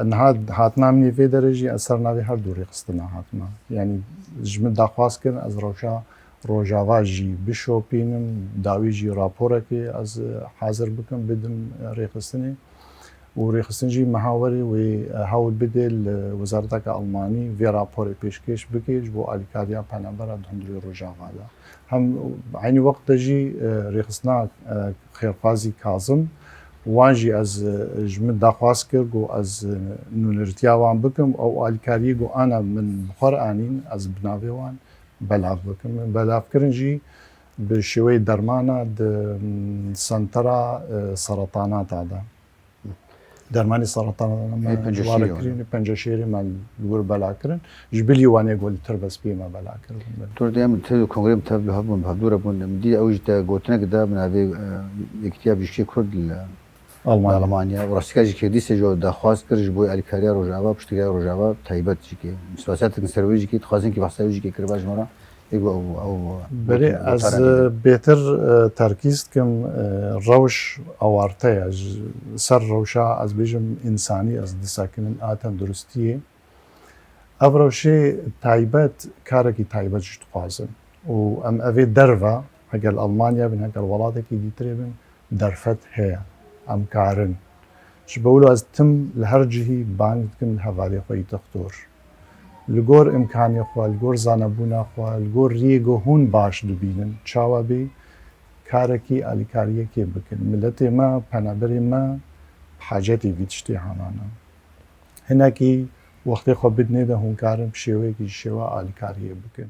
انها هاتنا مني في درجه اثرنا به هر دوري قصدنا هاتنا يعني جمد داخواس كن از روشا روجاوا جي بشوبينم داوي جي رابوركي از حاضر بكم بدم ريخستني وريخستنجي محاوري وهاول بدل وزارتك الماني في رابور بيشكش بكيج بو الكاريا بانابرا دهندري روجاوا هم عيني وقت جي ريخستنا خيرفازي كاظم وانجي از جمد داخواس كرغو از نونرتيا وان بكم او الكاريغو انا من بخرانين از بناوي وان بلاف بكم بلاف كرنجي بشوي درمانا سنترا سرطانات هذا درماني سرطان ما جوار كرين بنجشيري مال الور بلا كرن جبلي وانا يقول تربس بيما بلا كرن دور دائما تلو كونغري متابع هبون بهدور بون مدي اوجت قوتنا كده من هذه اكتياب يشكي كرد ألمانيا ورسكاجي كي ديس جو دخواست كرج بوي الكارير روجاوا بشتغل روجاوا تايبات جيكي سياسات سرويجي كي تخازن كي بحثاوي جيكي كرباج مرا او بري از بيتر تركيز كم روش او ارتي سر روشا از بيجم انساني از دساكن اتن درستيه افروشي تايبات كاركي تايبات جتقازن و ام افي درفا هقل المانيا بن هقل ولادك ديتريبن درفت هي ام كارن شبولو از تم لهرجه بانك كم الهفالي خوي تختور لگور امکانی خو لگور زانبونا خو لگور ریگو هون باش دبینن چاوا بی کارکی الیکاریه کی بکن ملت ما پنابری ما حاجتی ویتشتی هانانا هناکی وقتی خو بدنه ده هون کارم شیوه کی شیوه الیکاریه بکن